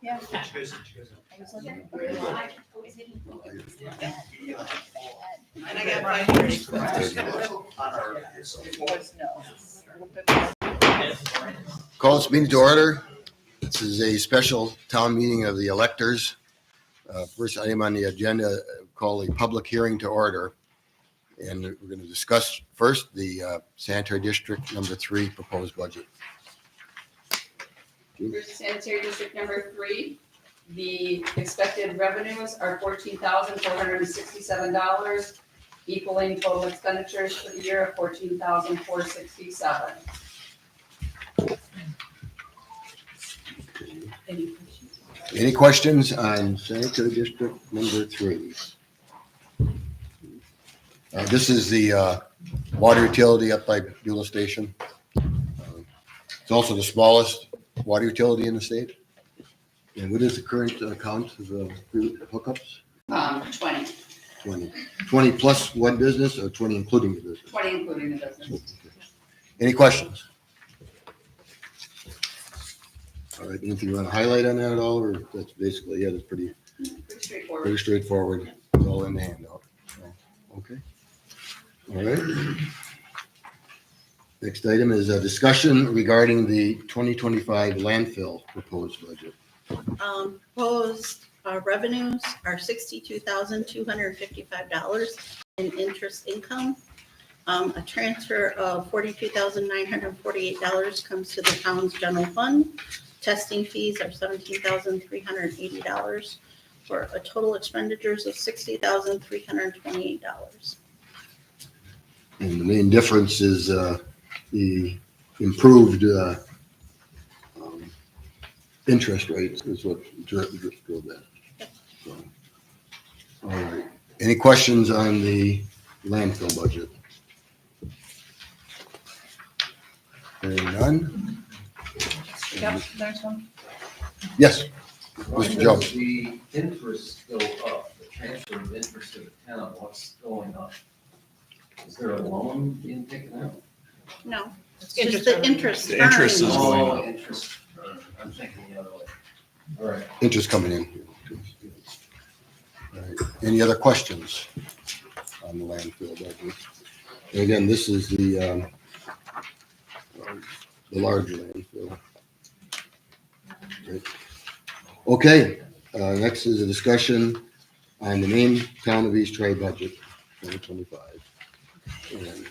Yeah. And I got 5 years. Call this meeting to order. This is a special town meeting of the electors. First item on the agenda, call a public hearing to order. And we're going to discuss first the sanitary district number 3 proposed budget. Here's sanitary district number 3. The expected revenues are $14,467, equaling total expenditures for the year of $14,467. Any questions on sanitary district number 3? This is the water utility up by Beulah Station. It's also the smallest water utility in the state. And what is the current count of hookups? 20. 20 plus one business or 20 including the business? 20 including the business. Any questions? All right, anything you want to highlight on that at all, or that's basically it? It's pretty straightforward. pretty straightforward. It's all in the handout. So, okay. All right. Next item is a discussion regarding the 2025 landfill proposed budget. Proposed revenues are $62,255 in interest income. A transfer of $42,948 comes to the town's general fund. Testing fees are $17,380 for a total expenditures of $60,328. And the main difference is the improved interest rates is what drove that. So, all right. Any questions on the landfill budget? Hearing none. Yep, there's one. Yes, Why Mr. Jones. does the interest go up, the transfer of interest to the town, what's going up? Is there a loan being taken out? No, it's just the interest. The interest earned. is going Oh, up. interest, I'm thinking the other way. All right. Interest coming in. All right. Any other questions on the landfill budget? And again, this is the larger landfill. Okay, next is a discussion on the main town of East Troy budget, 2025. And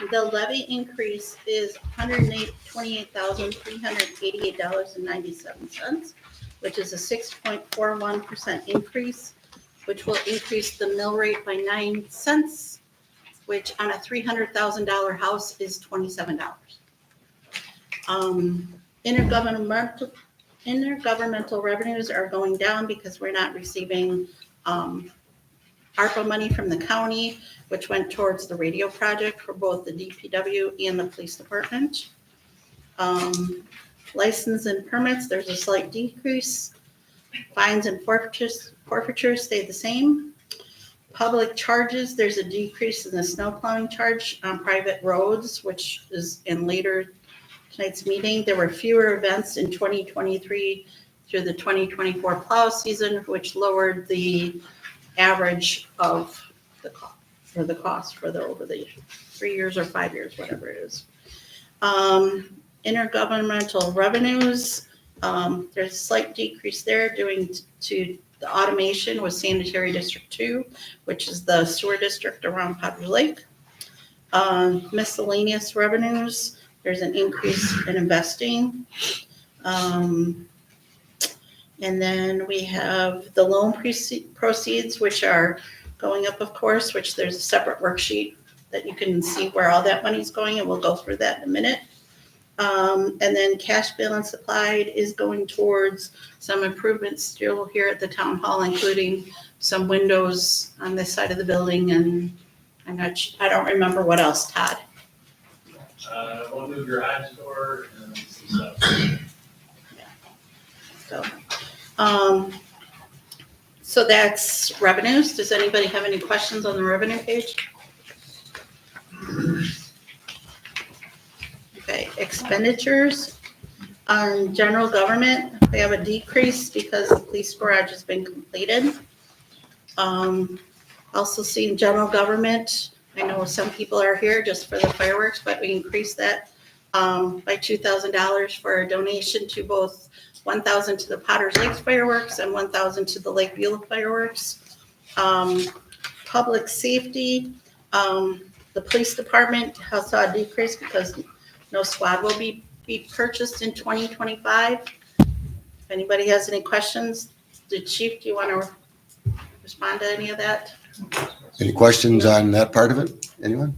The levy increase is $128,388.97, which is a 6.41% increase, which will increase the mill rate by 9 cents, which on a $300,000 house is $27. Intergovernmental revenues are going down because we're not receiving ARPA money from the county, which went towards the radio project for both the DPW and the police department. License and permits, there's a slight decrease. Fines and forfeitures stay the same. Public charges, there's a decrease in the snow plowing charge on private roads, which is in later tonight's meeting. There were fewer events in 2023 through the 2024 plow season, which lowered the average of the cost for the over the 3 years or 5 years, whatever it is. Intergovernmental revenues, there's a slight decrease there due to the automation with Sanitary District 2, which is the sewer district around Powder Lake. Miscellaneous revenues, there's an increase in investing. And then we have the loan proceeds, which are going up, of course, which there's a separate worksheet that you can see where all that money's going, and we'll go through that in a minute. And then cash balance applied is going towards some improvements still here at the town hall, including some windows on this side of the building, and I don't remember what else, Todd. We'll move garage door and some stuff. So that's revenues. Does anybody have any questions on the revenue page? Okay, expenditures on general government, We have a decrease because the police garage has been completed. Also seeing general government, I know some people are here just for the fireworks, but we increased that by $2,000 for a donation to both 1,000 to the Potter's Lakes fireworks and 1,000 to the Lake Beulah fireworks. Public safety, the police department has saw a decrease because no squad will be purchased in 2025. If anybody has any questions, the chief, do you want to respond to any of that? Any questions on that part of it? Anyone?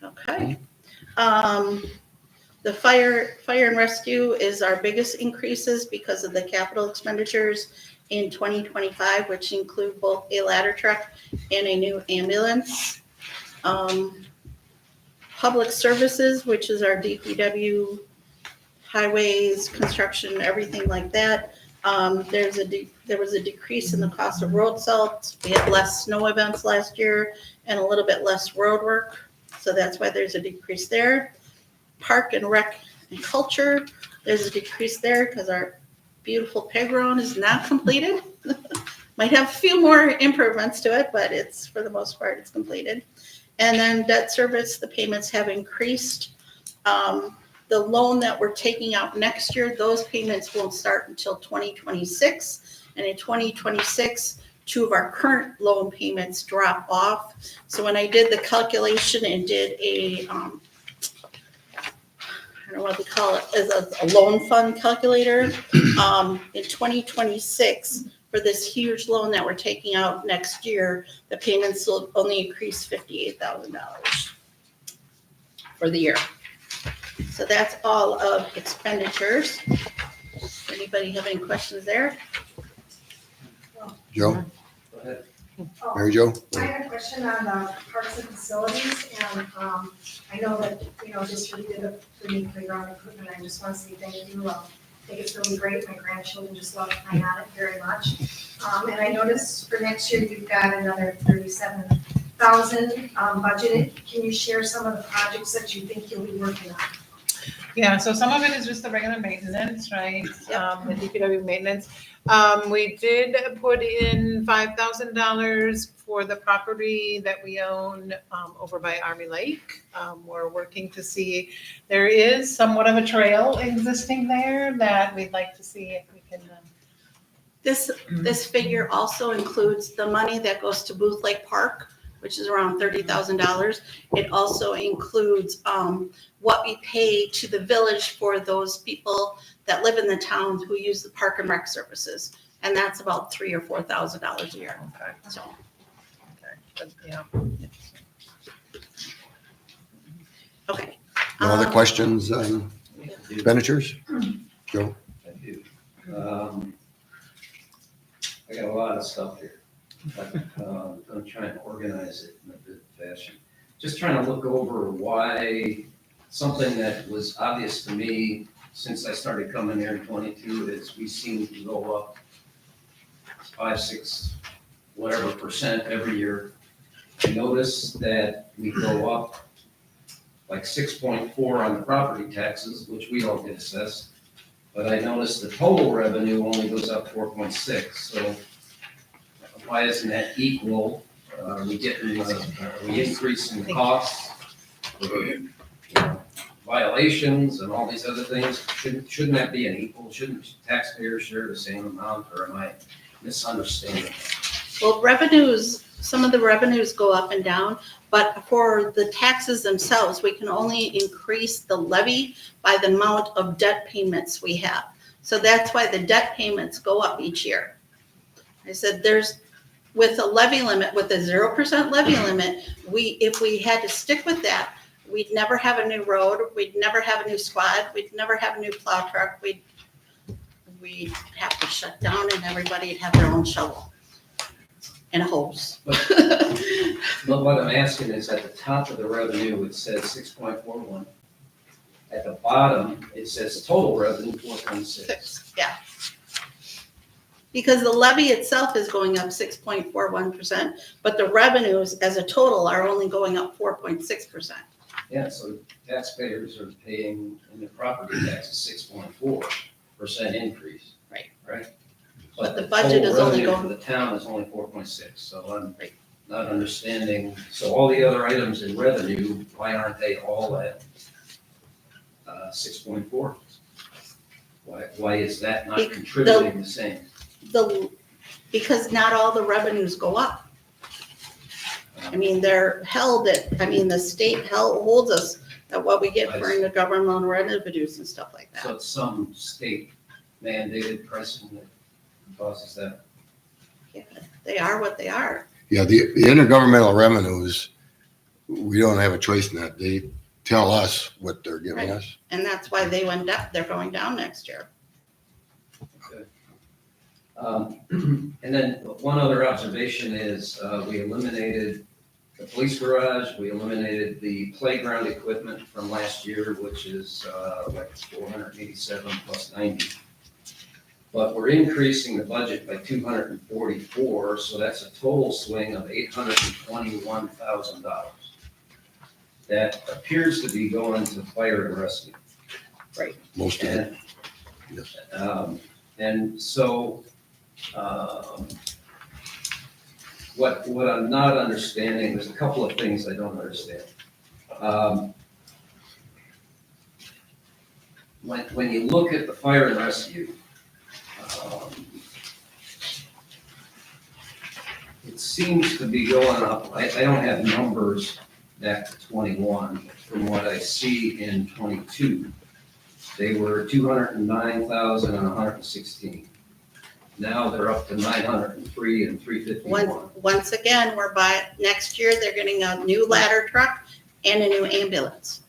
Okay. The fire and rescue is our biggest increases because of the capital expenditures in 2025, which include both a ladder truck and a new ambulance. Public services, which is our DPW, highways, construction, everything like that. There was a decrease in the cost of road salt. We had less snow events last year and a little bit less road work. So that's why there's a decrease there. Park and rec and culture, there's a decrease there because our beautiful playground is not completed. Might have a few more improvements to it, but it's, for the most part, it's completed. And then debt service, the payments have increased. The loan that we're taking out next year, those payments won't start until 2026. And in 2026, 2 of our current loan payments drop off. So when I did the calculation and did a, I don't know what they call it, as a loan fund calculator, in 2026, for this huge loan that we're taking out next year, the payments will only increase $58,000 for the year. So that's all of expenditures. Anybody have any questions there? Joe? Go ahead. Mary Jo? I had a question on the parks and facilities, and I know that, this year we did the new playground equipment. I just want to say thank you. I think it's really great. My grandchildren just love playing on it very much. And I noticed for next year, you've got another $37,000 budgeted. Can you share some of the projects that you think you'll be working on? Yeah, so some of it is just the regular maintenance, right? The DPW maintenance. We did put in $5,000 for the property that we own over by Army Lake. We're working to see, there is somewhat of a trail existing there that we'd like to see if we can. This figure also includes the money that goes to Booth Lake Park, which is around $30,000. It also includes what we pay to the village for those people that live in the towns who use the park and rec services. And that's about $3,000 or $4,000 a year. Okay. So, But, yeah. okay. No other questions on expenditures? Joe? I do. I got a lot of stuff here, but I'm trying to organize it in a good fashion. Just trying to look over why something that was obvious to me since I started coming here in 22 is we seem to go up 5, 6, whatever % every year. I noticed that we go up like 6.4 on the property taxes, which we don't get assessed. But I noticed the total revenue only goes up 4.6. So why isn't that equal? Are we getting, are we increasing the costs? Violations and all these other things? Shouldn't that be an equal? Shouldn't taxpayers share the same amount, or am I misunderstanding? Well, revenues, some of the revenues go up and down, but for the taxes themselves, we can only increase the levy by the amount of debt payments we have. So that's why the debt payments go up each year. I said with a levy limit, with a 0% levy limit, if we had to stick with that, we'd never have a new road, we'd never have a new squad, we'd never have a new plow truck, we'd have to shut down and everybody'd have their own shovel and a hose. But what I'm asking is, at the top of the revenue, it says 6.41. At the bottom, it says total revenue 4.6. Yeah. Because the levy itself is going up 6.41%, but the revenues as a total are only going up 4.6%. Yeah, so taxpayers are paying in the property taxes 6.4% increase. Right. Right? But the the budget total is only revenue going- for the town is only 4.6, so I'm Right. not understanding, so all the other items in revenue, why aren't they all at 6.4? Why is that not Be- contributing the same? Because not all the revenues go up. I mean, they're held at, the state holds us at what we get for the governmental revenues and stuff like So that. it's some state mandated pricing that causes that. Yeah, they are what they are. Yeah, the intergovernmental revenues, we don't have a choice in that. They tell us what they're giving Right. us. And that's why they went up, they're going down next year. And then one other observation is we eliminated the police garage, we eliminated the playground equipment from last year, which is like 487 plus 90. But we're increasing the budget by 244, so that's a total swing of $821,000. That appears to be going to fire and rescue. Most of it. And Yes. And so, what I'm not understanding, there's a couple of things I don't understand. When you look at the fire and rescue, it seems to be going up. I don't have numbers back to 21. From what I see in 22, they were 209,000 and 116. Now they're up to 903 and 351. Once again, next year, they're getting a new ladder truck and a new ambulance.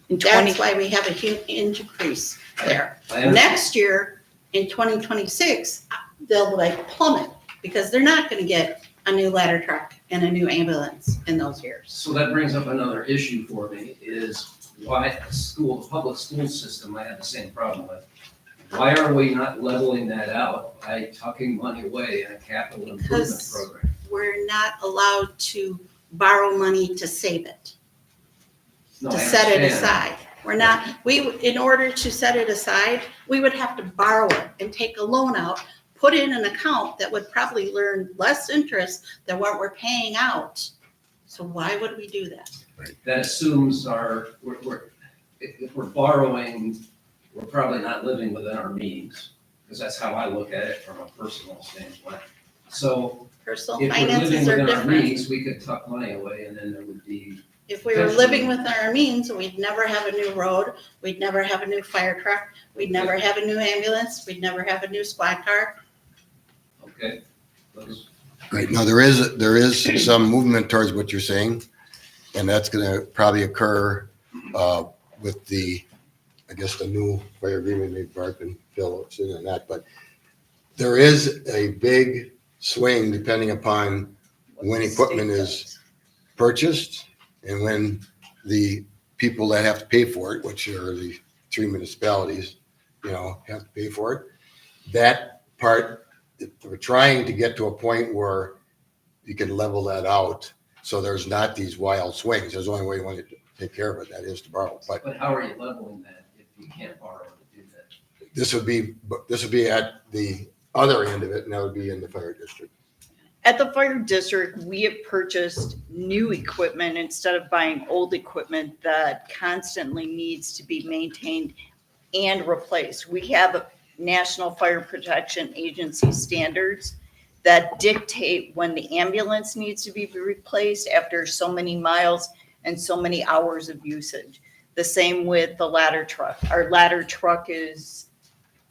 In 20, That's why we have a huge increase there. I understand. Next year, in 2026, they'll like plummet because they're not gonna get a new ladder truck and a new ambulance in those years. So that brings up another issue for me, is why the public school system, I have the same problem with. Why are we not leveling that out by tucking money away in a capital improvement Because- program? We're not allowed to borrow money to save it, No, to I set it understand. aside. In order to set it aside, we would have to borrow it and take a loan out, put in an account that would probably earn less interest than what we're paying out. So why would we do that? That assumes if we're borrowing, we're probably not living within our means, because that's how I look at it from a personal standpoint. So Personal if we're living finances are within our different. means, we could tuck money away and then there would be, If we were living within our means, we'd never have a new road, we'd never have a new fire truck, we'd never have a new ambulance, we'd never have a new squad car. okay? Those- Right, now there is some movement towards what you're saying, and that's gonna probably occur with the new fire agreement, maybe Barb and Phil is in on that, but there is a big swing depending upon when equipment is purchased and when the people that have to pay for it, which are the 3 municipalities, have to pay for it. That part, we're trying to get to a point where you can level that out, so there's not these wild swings. There's only way you want to take care of it, that is to borrow. But But how are you leveling that if you can't borrow to do that? this would be at the other end of it, and that would be in the fire district. at the fire district, we have purchased new equipment instead of buying old equipment that constantly needs to be maintained and replaced. We have National Fire Protection Agency standards that dictate when the ambulance needs to be replaced after so many miles and so many hours of usage. The same with the ladder truck. Our ladder truck is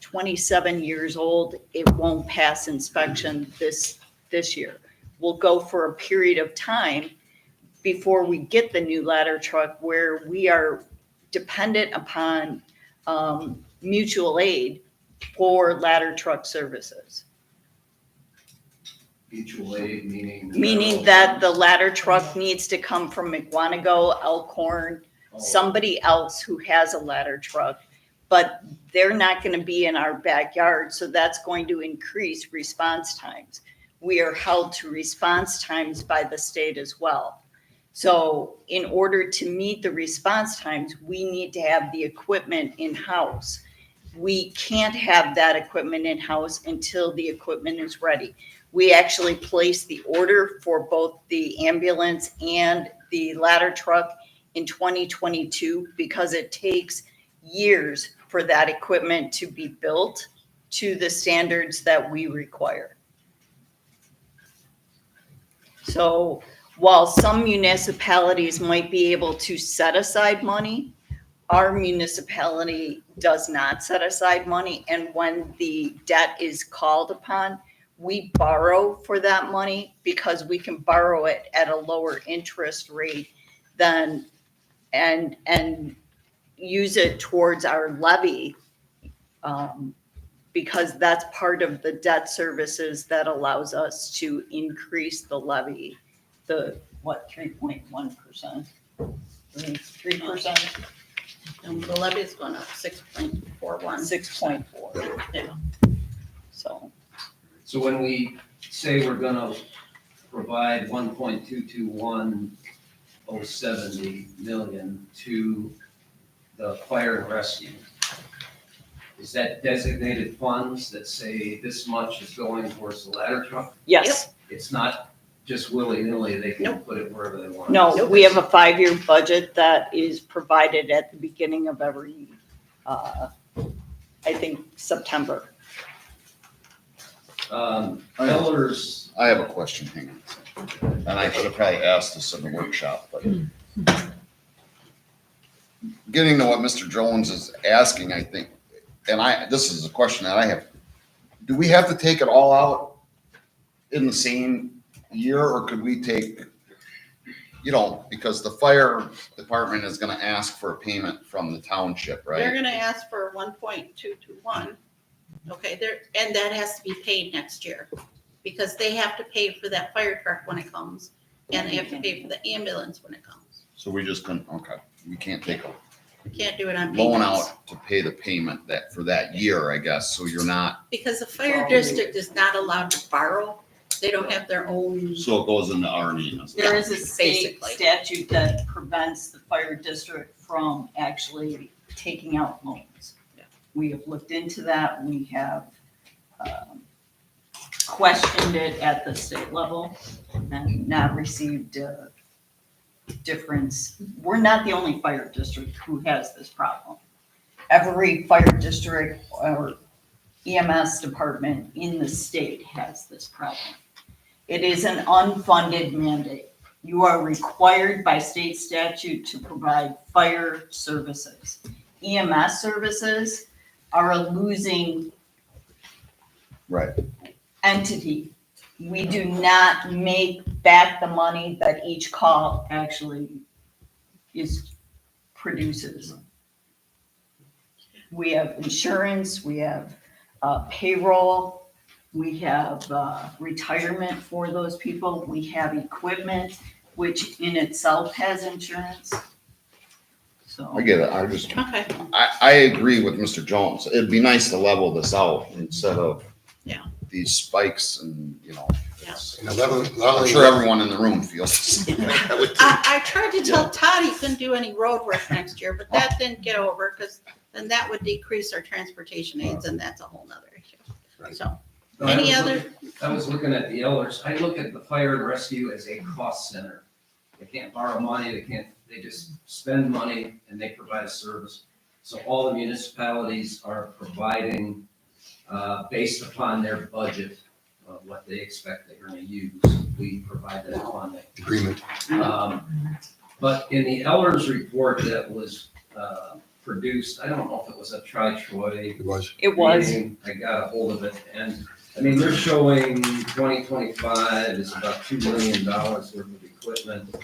27 years old. It won't pass inspection this year. We'll go for a period of time before we get the new ladder truck where we are dependent upon mutual aid for ladder truck services. Mutual aid, meaning? Meaning that the ladder truck needs to come from McWanago, Elkhorn, Oh, somebody else who has a ladder truck, but they're not going to be in our backyard. So that's going to increase response times. We are held to response times by the state as well. So in order to meet the response times, we need to have the equipment in-house. We can't have that equipment in-house until the equipment is ready. We actually placed the order for both the ambulance and the ladder truck in 2022 because it takes years for that equipment to be built to the standards that we require. So while some municipalities might be able to set aside money, our municipality does not set aside money. And when the debt is called upon, we borrow for that money because we can borrow it at a lower interest rate than, and use it towards our levy. Because that's part of the debt services that allows us to increase the levy, the, what, 3.1%? 3%? And the levy is going up 6.41. 6.4. Yeah. So, So when we say we're gonna provide 1.221070 million to the fire and rescue, is that designated funds that say this much is going towards the ladder truck? yes, It's not just willy-nilly, they can put it wherever they want? no, we have a 5-year budget that is provided at the beginning of every, I think, September. Elders, I have a question, hang on a second. And I could have probably asked this in the workshop, but getting to what Mr. Jones is asking, I think, and this is a question that I have. Do we have to take it all out in the same year, or could we take, because the fire department is gonna ask for a payment from the township, They're right? gonna ask for 1.221. Okay, and that has to be paid next year because they have to pay for that fire truck when it comes and they have to pay for the ambulance when it comes. So we just couldn't, okay, we can't take a We can't do it on loan payments. out to pay the payment for that year, I guess, so you're not, Because the fire district is not allowed to borrow. They don't have their own. so it goes into R&E. There is a state basically. statute that prevents the fire district from actually taking out loans. Yeah. We have looked into that. We have questioned it at the state level and not received a difference. We're not the only fire district who has this problem. Every fire district or EMS department in the state has this problem. It is an unfunded mandate. You are required by state statute to provide fire services. EMS services are a losing Right. entity. We do not make back the money that each call actually produces. We have insurance, we have payroll, we have retirement for those people, we have equipment, which in itself has insurance. So. I get it, I just, Okay, I agree with Mr. Jones. It'd be nice to level this out instead of Yeah. these spikes and, it's- And I'm sure everyone in the room feels the same way. I would think. I tried to tell Todd he couldn't do any road work next year, but that didn't get over because then that would decrease our transportation aids and that's a whole nother issue. Right. So, I any was other? looking- I was looking at the Elders, I look at the fire and rescue as a cost center. They can't borrow money, they just spend money and they provide a service. So all the municipalities are providing, based upon their budget, what they expect they're gonna use. We provide that funding. Agreement. But in the Elders report that was produced, I don't know if it was a Tri-Troy It was. It was. meeting, I got a hold of it, and, I mean, they're showing 2025 is about $2 million worth of equipment.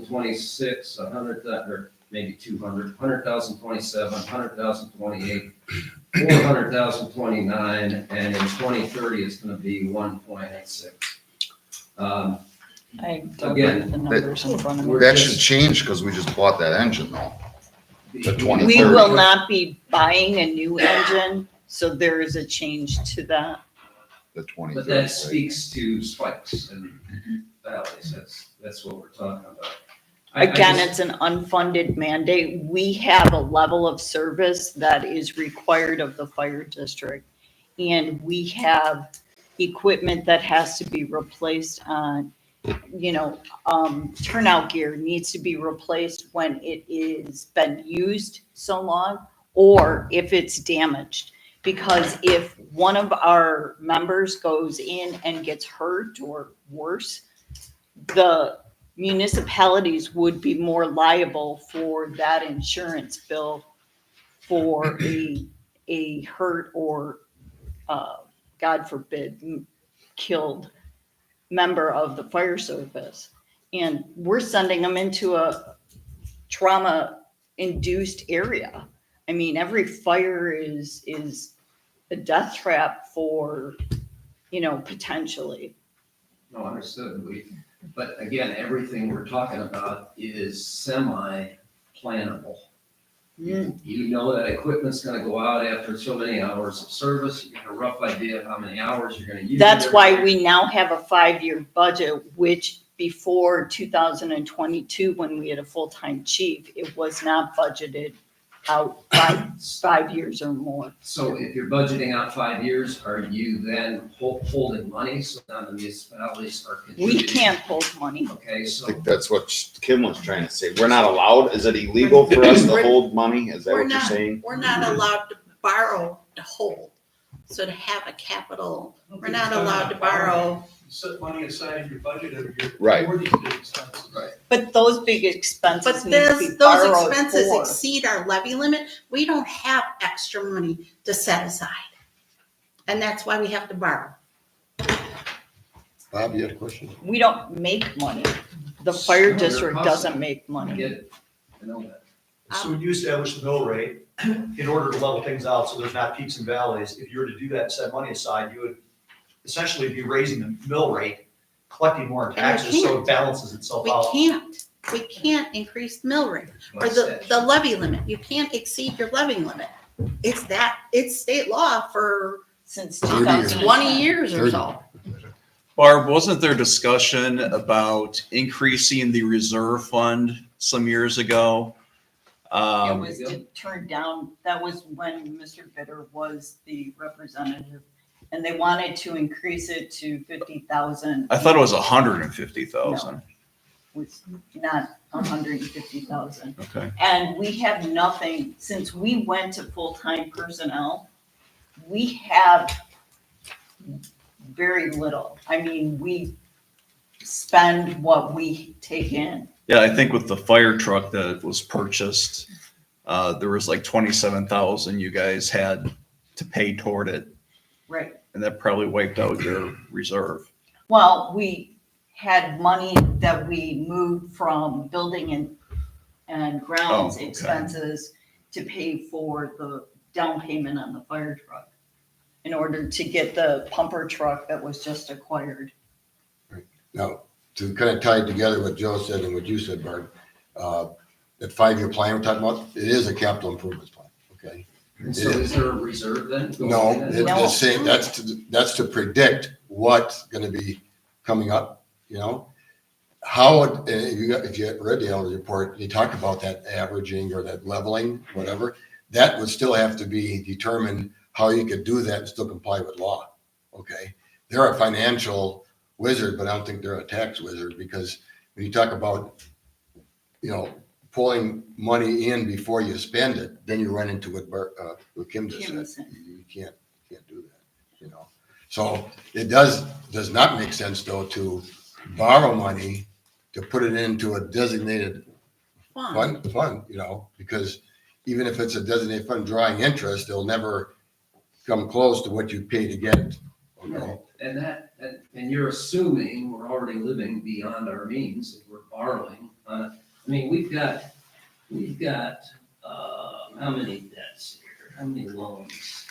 26, 100, or maybe 200, 100,000 27, 100,000 28, 400,000 29, and in 2030, it's gonna be 1.86. I don't Again, have the numbers in front of me. we're That just- should change because we just bought that engine though. The 20. We will not be buying a new engine, so there is a change to that. The 20. But that speaks to spikes, and valleys, that's what we're talking about. I Again, just- it's an unfunded mandate. We have a level of service that is required of the fire district. And we have equipment that has to be replaced on, turnout gear needs to be replaced when it is been used so long, or if it's damaged. Because if one of our members goes in and gets hurt or worse, the municipalities would be more liable for that insurance bill for a hurt or, God forbid, killed member of the fire service. And we're sending them into a trauma-induced area. I mean, every fire is a death trap for, potentially. No, understood, but again, everything we're talking about is semi-plannable. You know that equipment's gonna go out after so many hours of service, you got a rough idea of how many hours you're gonna use. That's it. why we now have a 5-year budget, which before 2022, when we had a full-time chief, it was not budgeted out 5 years or more. So if you're budgeting out 5 years, are you then holding money so now the municipalities are We contributing? can't hold money. Okay, I so, think that's what Kim was trying to say. We're not allowed, is it illegal for us to hold money? Is that We're what you're not- saying? We're not allowed to borrow to hold. So to have a capital, we're not allowed to borrow. You set money aside in your budget every year. Right. For these big expenses. right, But those big expenses But need to be those borrowed expenses for. exceed our levy limit. We don't have extra money to set aside. And that's why we have to borrow. Bob, you had a question? We don't make money. The fire No, they're district costing. doesn't make I money. get it, I know that. So when you establish the mill rate, in order to level things out so there's not peaks and valleys, if you were to do that and set money aside, you would essentially be raising the mill rate, collecting more in And we taxes, so can't. it balances itself We out. can't. We can't increase the mill rate or the levy limit. You can't exceed your levy limit. It's state law for Since 30 years. 2020. 20 years or so. Barb, wasn't there discussion about increasing the reserve fund some years ago? It was turned down. That was when Mr. Bitter was the representative. And they wanted to increase it to 50,000. I thought it was 150,000. Was not 150,000. Okay. And we have nothing, since we went to full-time personnel, we have very little. I mean, we spend what we take in. Yeah, I think with the fire truck that was purchased, there was like 27,000 you guys had to pay toward it. Right. And that probably wiped out your reserve. Well, we had money that we moved from building and grounds Oh, okay. expenses to pay for the down payment on the fire truck in order to get the pumper truck that was just acquired. Now, to kind of tie it together what Joe said and what you said, Barb, that 5-year plan we're talking about, it is a capital improvements plan, okay? And so is there a reserve then? No, Going it's in? the same, that's to predict what's gonna be coming up, you know? How, if you read the annual report, you talk about that averaging or that leveling, whatever, that would still have to be determined how you could do that and still comply with law, okay? They're a financial wizard, but I don't think they're a tax wizard, because when you talk about, pulling money in before you spend it, then you run into what Kim just Kim said. said. You can't do that, So it does not make sense though to borrow money to put it into a designated fund, because even if it's a designated fund drawing interest, they'll never come close to what you pay to get it. Okay? No, and you're assuming we're already living beyond our means if we're borrowing. We've got, how many debts here? How many loans?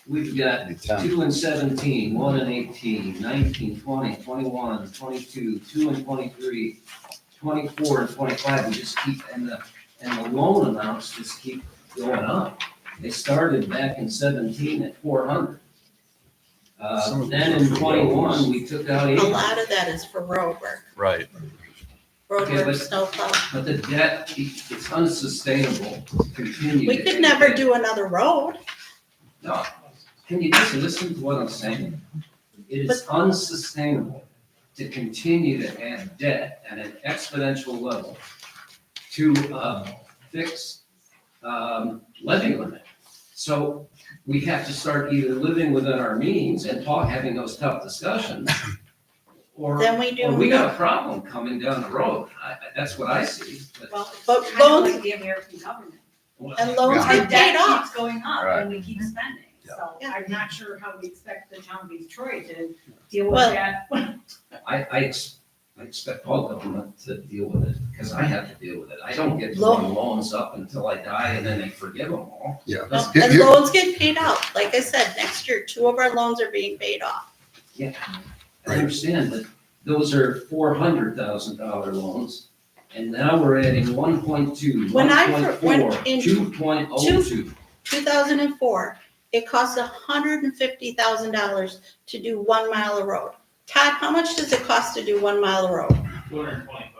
We've got 2 and 17, 1 and 18, 19, 20, 21, 22, 2 and 23, 24 and 25. We just keep, and the loan amounts just keep going up. They started back in 17 at 400. Then in 21, we took out A 800. lot of that is for road work, Right. road Okay, work, but- snow plow. But the debt, it's unsustainable to continue. We to could add never debt. do another road. No, can you just listen to what I'm saying? It is unsustainable to continue to add debt at an exponential level to fix levy limit. So we have to start either living within our means and having those tough discussions, or Then we do. or we got a problem coming down the road. That's what I see. But- Well, but Kind of loans, like the American government. and loans Yeah. get paid off. keeps going up Right. and we keep spending. So Yeah. I'm not sure how we expect the town of East Troy to deal with Well- that. I expect all government to deal with it, because I have to deal with it. I don't get to Lo- run loans up until I die, and then they forgive them all. Yeah. Well, Here- And here- loans get paid out. Like I said, next year, 2 of our loans are being paid off. I understand, but those are $400,000 loans, and now we're adding 1.2, When I 1.4, went in 2.02. 2004, it cost $150,000 to do 1 mile of road. Todd, how much does it cost to do 1 mile of road? 225.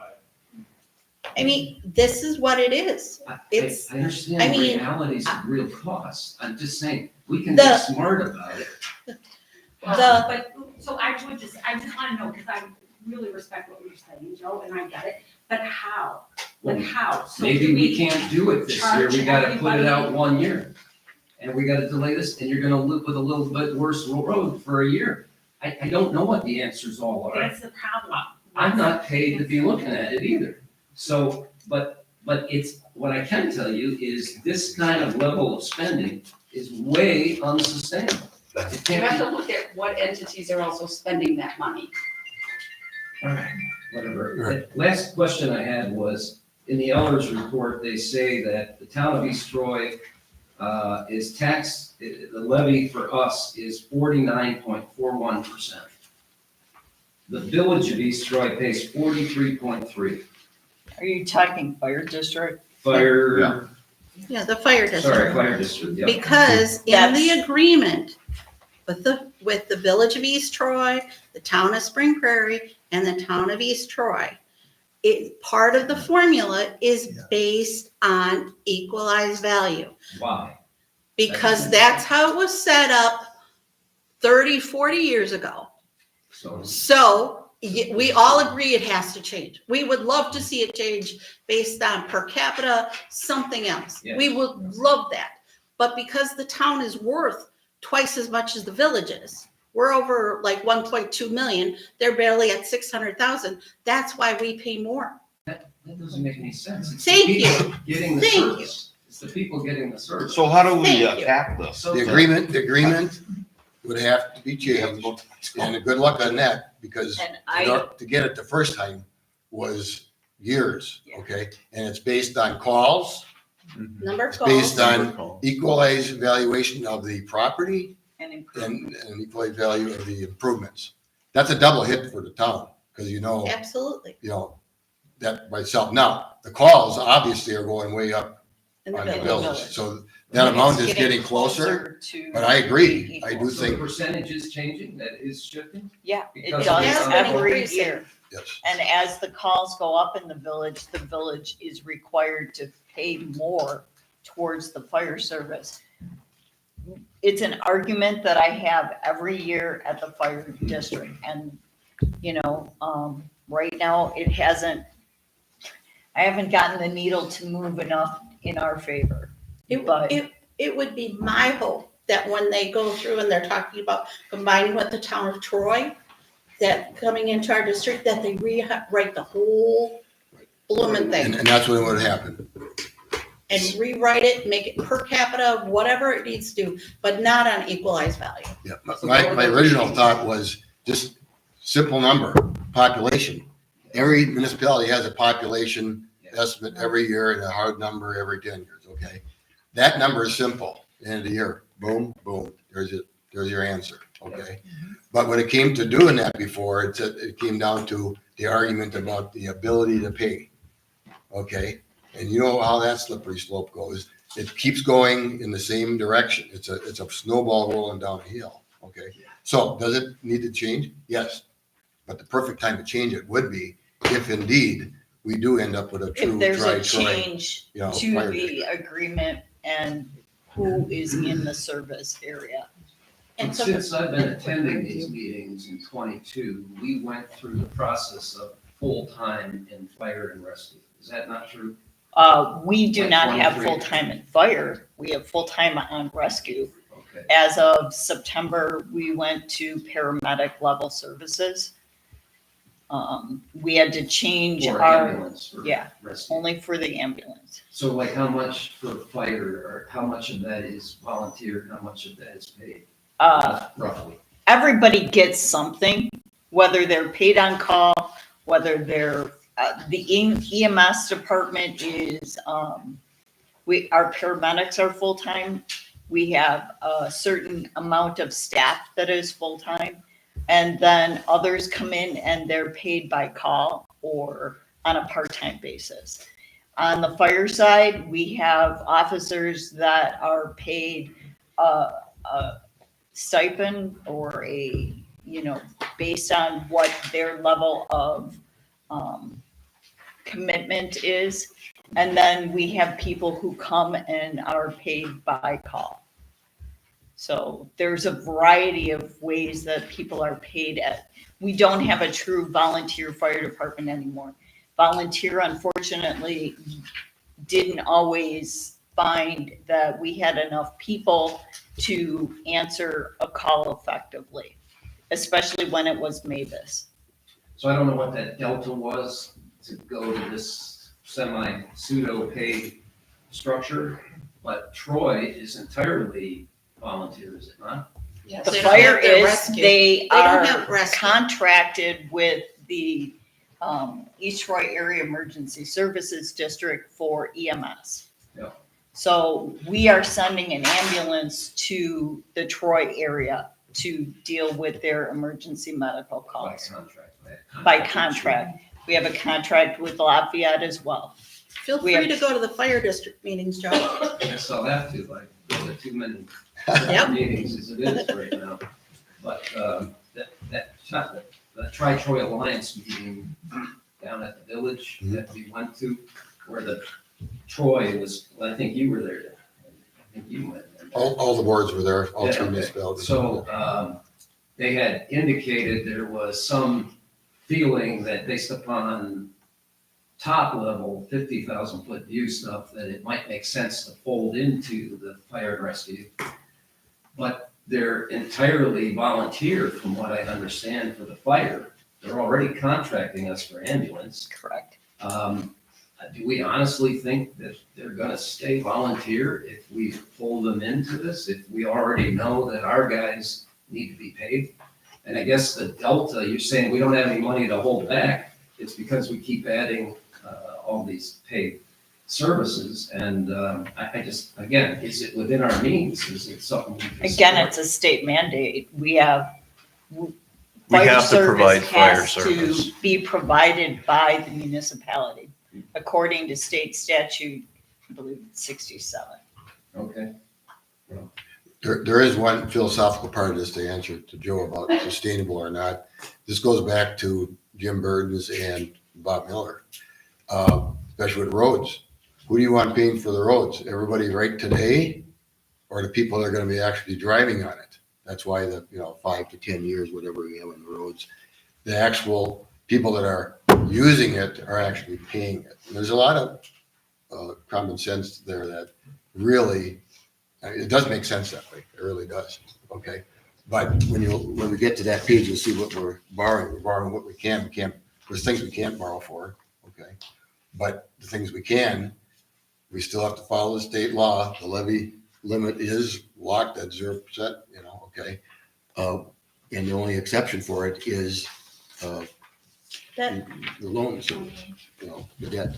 I mean, this is what it is. It's- I understand I the mean, realities of real costs. I'm just saying, we can The- be smart about it. But, so I just wanna know, because I really respect what you're saying, Joe, and I get it, but how? Like how? So Maybe do we can't do it this year, we charge gotta put it out everybody? 1 year. And we gotta delay this, and you're gonna live with a little bit worse road for a year. I don't know what the answers all are. That's the problem. I'm not paid to be looking at it either. So, but it's, what I can tell you is this kind of level of spending is way unsustainable. It You can't have be, to look at what entities are also spending that money. all right, whatever. The last question I had was, in the Elders report, they say that the town of East Troy is taxed, the levy for us is 49.41%. The village of East Troy pays 43.3. Are you talking fire district? Fire, Yeah, the fire sorry, district. fire district, yeah. Because in the That's- agreement with the village of East Troy, the town of Spring Prairie, and the town of East Troy, part of the formula is based on equalized value. Why? Because that's how it was set up 30, 40 years ago. So, So we all agree it has to change. We would love to see it change based on per capita, something else. Yeah. We would love that. But because the town is worth twice as much as the village is, we're over like 1.2 million, they're barely at 600,000. That's why we pay more. that doesn't make any sense. It's the Thank you. people Getting the Thank service. It's the people getting the service. So how do we Thank you. cap this? So The agreement would have to be changed, and good luck on that, because And to get it the first time was years, Yeah. okay? And it's based on calls, Number of it's based calls. on equalized valuation of the property and improvement. and equalized value of the improvements. That's a double hit for the town, because Absolutely. that by itself. Now, the calls obviously are going way up In the on the village. village, so that amount is It's getting closer, to but I agree. I being do equal. So the think, percentage is changing, that is shifting? Yeah, it Because does it has been every increasing. year. yes. And as the calls go up in the village is required to pay more towards the fire service. It's an argument that I have every year at the fire district, and, right now, I haven't gotten the needle to move enough in our favor. But- It would be my hope that when they go through and they're talking about combining with the town of Troy, that coming into our district, that they rewrite the whole blooming thing And that's what would happen. and rewrite it, make it per capita, whatever it needs to do, but not on equalized value. Yeah, my original thought was just simple number, population. Every municipality has a population estimate every year and a hard number every 10 years, okay? That number is simple, end of the year, boom, boom, there's your answer, okay? But when it came to doing that before, it came down to the argument about the ability to pay, okay? And you know how that slippery slope goes. It keeps going in the same direction. It's a snowball rolling down a hill, okay? So does it need to change? Yes. But the perfect time to change it would be if indeed we do end up with a true If there's a tri-Troy, change you know, to fire the district. agreement and who is in the service area. And so, Since I've been attending these meetings in 22, we went through the process of full-time in fire and rescue. Is that not true? We do Like not have 23. full-time in fire. We have full-time on rescue. Okay. As of September, we went to paramedic level services. We had to change For our, ambulance, for yeah. rescue. only for the ambulance. So like how much for fire, or how much of that is volunteer, how much of that is paid? Roughly. Everybody gets something, whether they're paid on call, whether they're, the EMS department is, our paramedics are full-time. We have a certain amount of staff that is full-time. And then others come in and they're paid by call or on a part-time basis. On the fire side, we have officers that are paid a stipend or a, based on what their level of commitment is. And then we have people who come and are paid by call. So there's a variety of ways that people are paid at. We don't have a true volunteer fire department anymore. Volunteer, unfortunately, didn't always find that we had enough people to answer a call effectively, especially when it was Mavis. So I don't know what that delta was to go to this semi-pseudo paid structure, but Troy is entirely volunteer, is it not? yes, The they don't fire have their is, rescue. they don't are have rescue. contracted with the East Troy Area Emergency Services District for EMS. Yeah. So we are sending an ambulance to the Troy area to deal with their emergency medical By calls contract. by contract. We have a contract with Lafayette as well. Feel we free have- to go to the fire district meetings, Joe. I saw that too, like, the too many Yep. meetings as it is right now. But the Tri-Troy Alliance meeting down at the village that we went to, where the Troy was, well, I think you were there. I think you went there. All the boards were there, all Yeah, three okay. municipalities. So, they had indicated there was some feeling that based upon top level 50,000 foot view stuff, that it might make sense to fold into the fire and rescue. But they're entirely volunteer from what I understand for the fire. They're already contracting us for ambulance. Correct. Do we honestly think that they're gonna stay volunteer if we pull them into this, if we already know that our guys need to be paid? And I guess the delta, you're saying we don't have any money to hold back, it's because we keep adding all these paid services, and I just, again, is it within our means? Is it something we can Again, support? it's a state mandate. We have. We fire have to provide service fire has service. To be provided by the municipality, according to state statute, I believe it's 67. Okay. There is one philosophical part of this to answer to Joe about sustainable or not. This goes back to Jim Burns and Bob Miller, especially with roads. Who do you want paying for the roads? Everybody right today, or the people that are going to be actually driving on it? That's why 5 to 10 years, whatever we have on the roads, the actual people that are using it are actually paying it. And there's a lot of common sense there that really, it does make sense that way. It really does. Okay. But when we get to that page, you'll see what we're borrowing. We're borrowing what we can't, there's things we can't borrow for. Okay. But the things we can, we still have to follow the state law. The levy limit is locked at 0%, okay. And the only exception for it is the loans, the debt.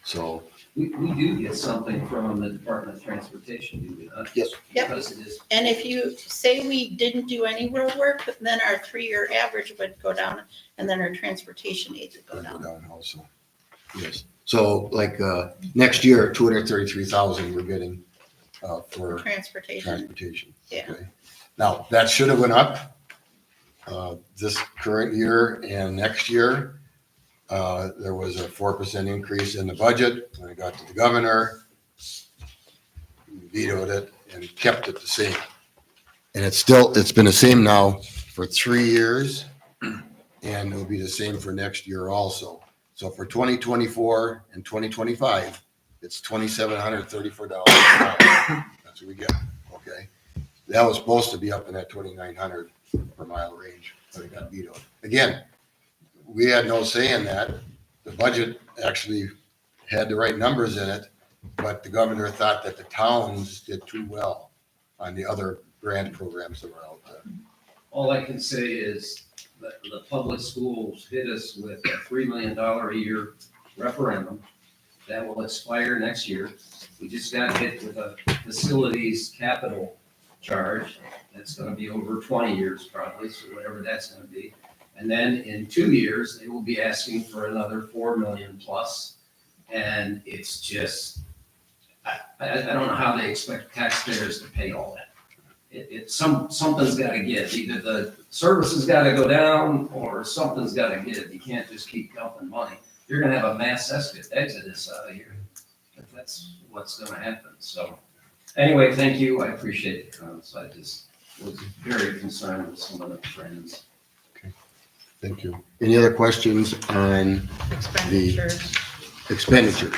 So, We do get something from the Department of Transportation, do we not? yes, Yep. Because it is, And if you say we didn't do any road work, then our 3-year average would go down, and then our transportation aids would go go down. down also. Yes. So like next year, 233,000 we're getting for Transportation. transportation. Yeah. Okay. Now, that should have went up this current year and next year. There was a 4% increase in the budget. When it got to the governor, he vetoed it and kept it the same. And it's been the same now for 3 years, and it'll be the same for next year also. So for 2024 and 2025, it's $2,734 an hour. That's what we get, okay? That was supposed to be up in that 2,900 per mile range, but it got vetoed. Again, we had no say in that. The budget actually had the right numbers in it, but the governor thought that the towns did too well on the other grant programs that were out there. All I can say is that the public schools hit us with a $3 million a year referendum that will expire next year. We just got hit with a facilities capital charge that's gonna be over 20 years probably, so whatever that's gonna be. And then in 2 years, they will be asking for another 4 million plus. And it's just, I don't know how they expect taxpayers to pay all that. Something's gotta give. Either the services gotta go down or something's gotta give. You can't just keep dumping money. You're gonna have a mass exodus out of here. If that's what's gonna happen. So anyway, thank you. I appreciate the comments. I just was very concerned with some of the trends. Thank you. Any other questions on Expenditures. expenditures?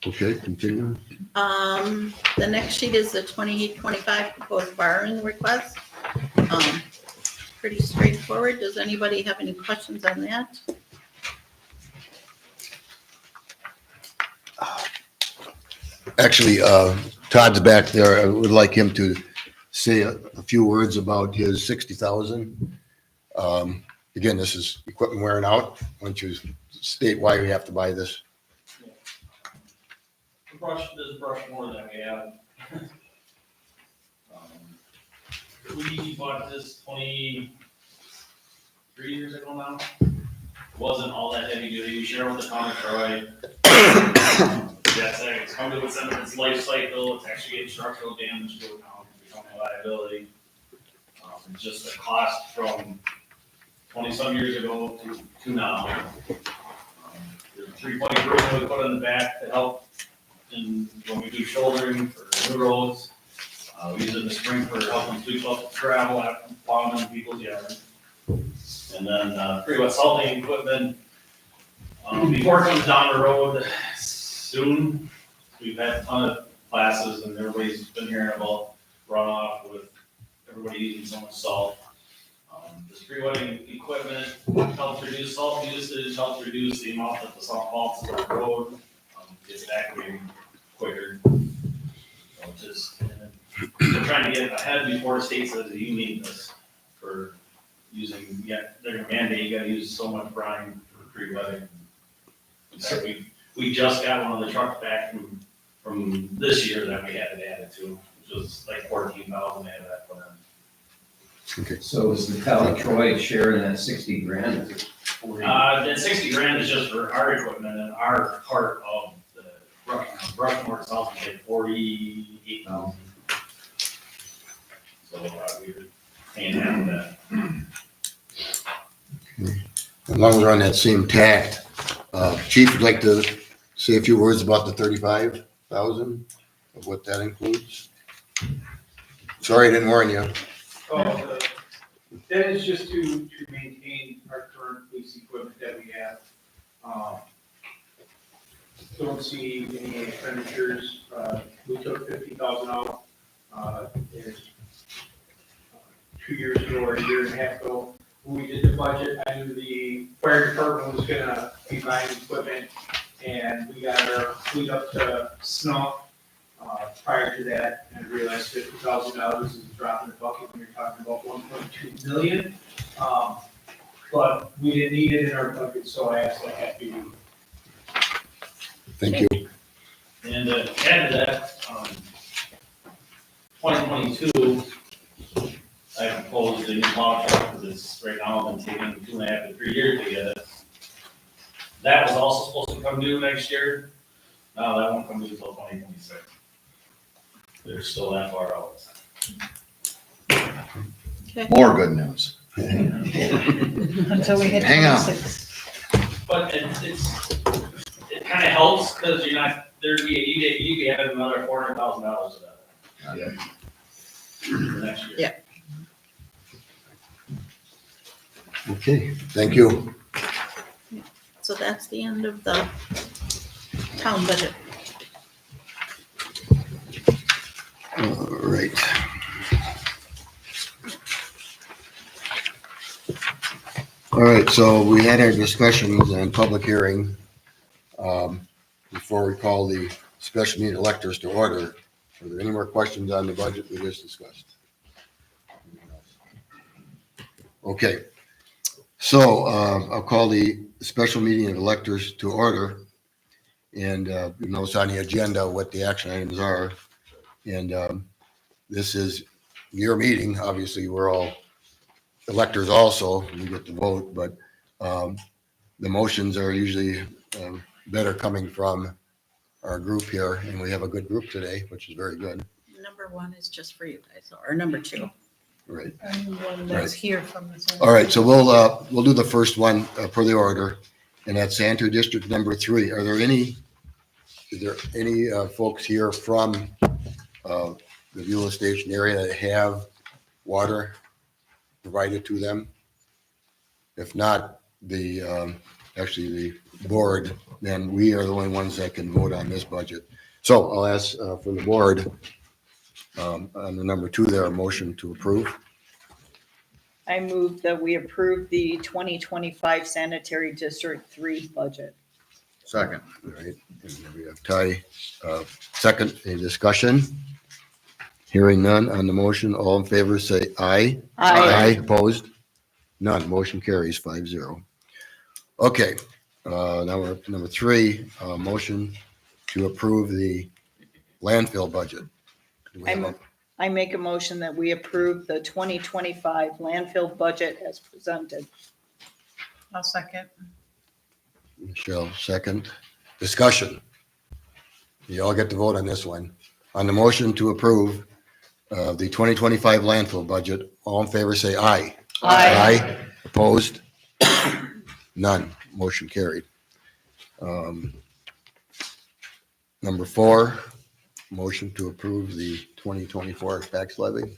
Okay, continue. The next sheet is the 2025 proposed borrowing request. Pretty straightforward. Does anybody have any questions on that? Actually, Todd's back there. I would like him to say a few words about his 60,000. Again, this is equipment wearing out. Why don't you state why we have to buy this? This brush more than we have. We bought this 23 years ago now. Wasn't all that heavy duty. We share with the county Troy. That's it. It's come to its end of its life cycle. It's actually getting structural damage to it now. It's becoming a liability. It's just a cost from 20-some years ago to now. There's a 3-point broom we put on the back to help in when we do shouldering for new roads. We use it in the spring for helping sweep up gravel after plowing in people's yards. And then pretty much salting equipment. Before it comes down the road soon, we've had a ton of classes and everybody's been hearing about runoff with everybody using so much salt. This pre-wetting equipment helps reduce salt usage, helps reduce the amount that the salt falls to the road, gets evacuating quicker. So just, we're trying to get ahead before the state says that you need this for using, they're gonna mandate you gotta use so much brine for pre-wetting. In fact, we just got one of the trucks back from this year that we had it added to, which was like 14,000 out of that put in. Okay. So is the town of Troy sharing that 60 grand? Is it 40? That 60 grand is just for our equipment and our part of the Rushmore itself is like 48,000. So we're paying half of that. As long as we're on that same tack, Chief would like to say a few words about the 35,000 of what that includes. Sorry, I didn't warn you. That is just to maintain our current police equipment that we have. Don't see any expenditures. We took 50,000 out, 2 years ago or a year and a half ago. When we did the budget, I knew the fire department was gonna be buying equipment, and we got our fleet up to snuff. Prior to that, and I realized $50,000 is a drop in the bucket when you're talking about 1.2 million. But we didn't need it in our budget, so I asked that that be. Thank you. And to add to that, 2022, I proposed a new plow truck because it's right now been taking 2.5 to 3 years to get it. That was also supposed to come due next year. No, that won't come due until 2026. they're still that far out. More good news. Until we hit Hang on. 26. But it kind of helps because you're not, you could have another $400,000 of that. For next year. Yeah. Okay, thank you. So that's the end of the town budget. All right. All right, so we had our discussions and public hearing before we call the special meeting electors to order. Are there any more questions on the budget we just discussed? Okay, so I'll call the special meeting of electors to order. And you notice on the agenda what the action items are. And this is your meeting. Obviously, we're all electors also, we get to vote, but the motions are usually better coming from our group here, and we have a good group today, which is very good. Number 1 is just for you guys, or number 2. Right. Anyone that's here from the. All right, so we'll do the first one per the order, and that's Sanitary District number 3. Is there any folks here from the Beulah Station area that have water provided to them? If not, actually the board, then we are the only ones that can vote on this budget. So I'll ask for the board on the number 2 there, a motion to approve. I move that we approve the 2025 Sanitary District 3 budget. Second. All right, and then we have Ty, second, any discussion? Hearing none on the motion, all in favor say aye. Aye. Opposed? None, motion carries 5-0. Okay, now we're up to number 3, motion to approve the landfill budget. Do we have a- I make a motion that we approve the 2025 landfill budget as presented. I'll second. Michelle, second. Discussion. You all get to vote on this one. On the motion to approve the 2025 landfill budget, all in favor say aye. Aye. Opposed? None. Motion carried. Number 4, motion to approve the 2024 tax levy.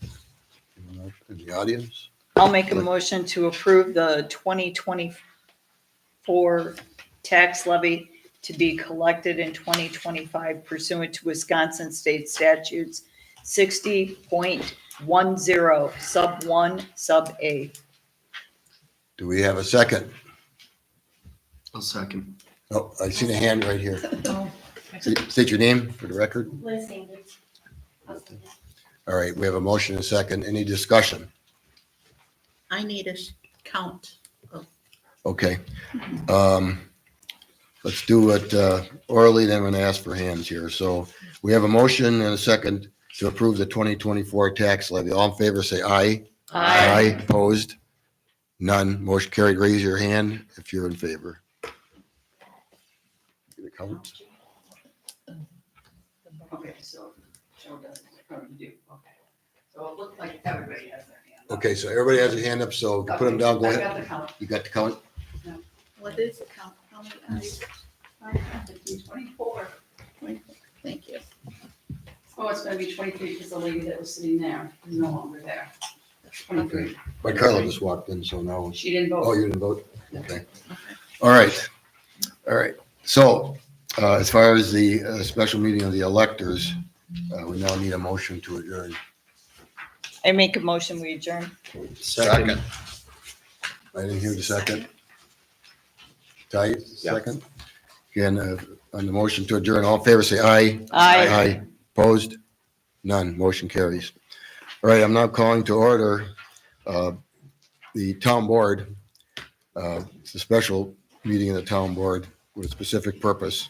Anyone else in the audience? I'll make a motion to approve the 2024 tax levy to be collected in 2025 pursuant to Wisconsin State Statutes 60.10 sub 1 sub A. Do we have a second? A second. Oh, I see the hand right here. Oh, State your name for the record. Liz Sanders. All right, we have a motion and a second. Any discussion? I need a count. Okay. Let's do it orally, then I'm going to ask for hands here. So we have a motion and a second to approve the 2024 tax levy. All in favor, say aye. Aye. Opposed? None. Motion carried. Raise your hand if you're in favor. Get a count. Okay, so Joe doesn't, or you do, okay. So it looks like everybody has their hand up. Okay, so everybody has their hand up, so put them down. Go I ahead. got the count. You got the count? What is the count? How many ayes? 24. Thank you. Oh, it's gonna be 23 because the lady that was sitting there is no longer there. 23. My Carla just walked in, so now. She didn't Oh, vote. you didn't vote? Okay. All right. All right. So as far as the special meeting of the electors, we now need a motion to adjourn. I make a motion, we adjourn. Second. I didn't hear the second. Ty, second? Again, on the motion to adjourn, all in favor, say aye. Aye. Opposed? None. Motion carries. All right, I'm now calling to order the town board. It's a special meeting of the town board with a specific purpose.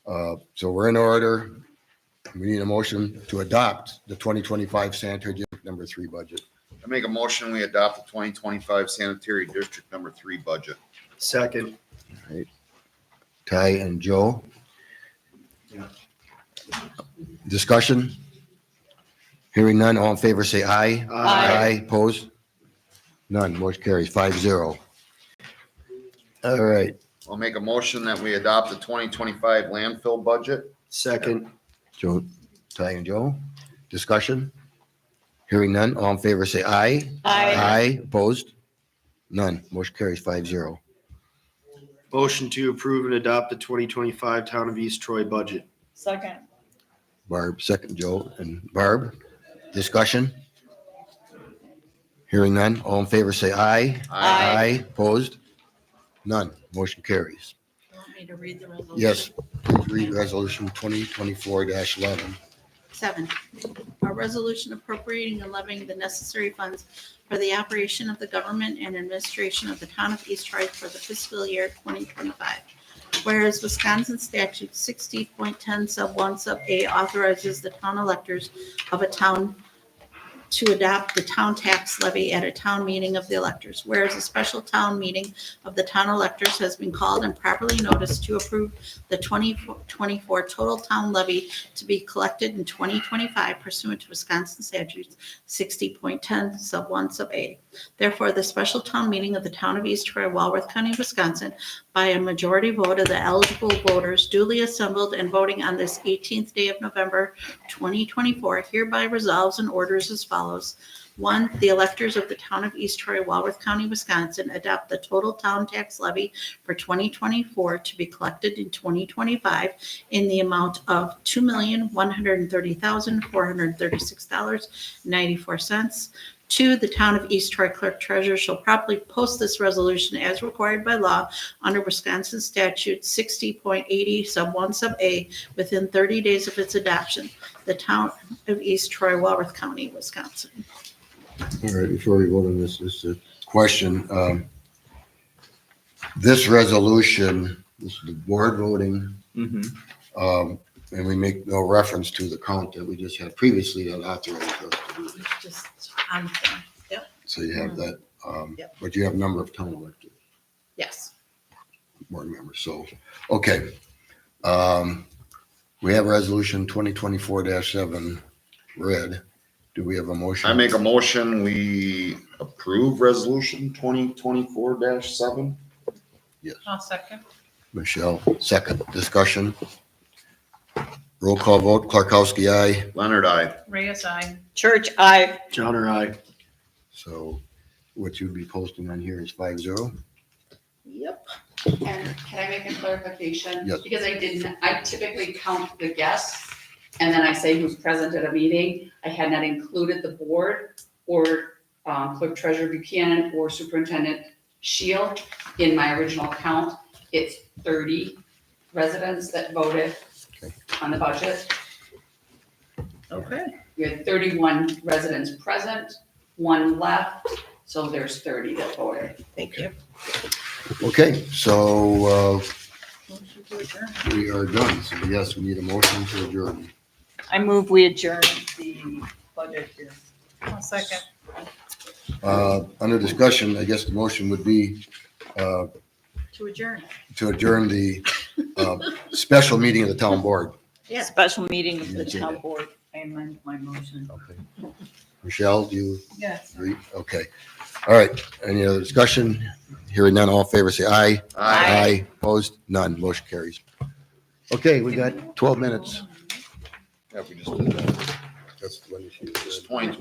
So we're in order. We need a motion to adopt the 2025 sanitary district number 3 budget. I make a motion, we adopt the 2025 sanitary district number 3 budget. Second. All right. Ty and Joe. Discussion? Hearing none, all in favor, say aye. Aye. Opposed? None, motion carries 5-0. All right, I'll make a motion that we adopt the 2025 landfill budget. second. Joe, Ty and Joe, discussion? Hearing none, all in favor, say aye. Aye. Opposed? None, motion carries 5-0. Motion to approve and adopt the 2025 Town of East Troy budget. Second. Barb, second, Joe, and Barb, discussion? Hearing none, all in favor, say aye. Aye. Opposed? None, motion carries. You want me to read the resolution? Yes, please read resolution 2024-11. 7, a resolution appropriating and levying the necessary funds for the operation of the government and administration of the town of East Troy for the fiscal year 2025. Whereas Wisconsin statute 60.10 sub 1 sub A authorizes the town electors of a town to adopt the town tax levy at a town meeting of the electors. Whereas a special town meeting of the town electors has been called and properly noticed to approve the 2024 total town levy to be collected in 2025 pursuant to Wisconsin statutes 60.10 sub 1 sub A. Therefore, the special town meeting of the town of East Troy, Walworth County, Wisconsin, by a majority vote of the eligible voters duly assembled and voting on this 18th day of November 2024, hereby resolves and orders as follows. 1, the electors of the town of East Troy, Walworth County, Wisconsin, adopt the total town tax levy for 2024 to be collected in 2025 in the amount of $2,130,436.94. 2, the town of East Troy clerk treasurer shall properly post this resolution as required by law under Wisconsin statute 60.80 sub 1 sub A within 30 days of its adoption. The town of East Troy, Walworth County, Wisconsin. All right, before we vote on this is a question. This resolution, this is the board voting, and we make no reference to the count that we just had previously that authorized us to do this. It's just on the thing. Yep. So you have that, Yep. but you have a number of town elected Yes. board members, so, okay. We have resolution 2024-7 read. Do we have a motion? I make a motion, we approve resolution 2024-7. I'll second. Michelle, second. Discussion. Roll call vote. Clarkowski, aye. Leonard, I. Reyes, aye. Church, aye. Johnner, aye. So what you'd be posting on here is 5-0. Yep. And can I make a clarification? Yes. Because I typically count the guests, and then I say who's present at a meeting. I had not included the board or clerk treasurer Buchanan or superintendent Shield in my original count. It's 30 residents that voted on the budget. Okay. We had 31 residents present, 1 left, so there's 30 that voted. Thank you. Okay, so Motion to adjourn. we are done. So yes, we need a motion to adjourn. I move we adjourn the budget here. I'll second. Under discussion, I guess the motion would be To adjourn. to adjourn the special meeting of the town board. Yeah. Special meeting of the You did town it. board. I amend my motion. Okay. Michelle, do you Yes. agree? Okay. All right. Any other discussion? Hearing none, all in favor, say aye. Aye. Opposed? None. Motion carries. Okay, we got 12 minutes. Yeah, we just did that. That's when you should. It's 2020.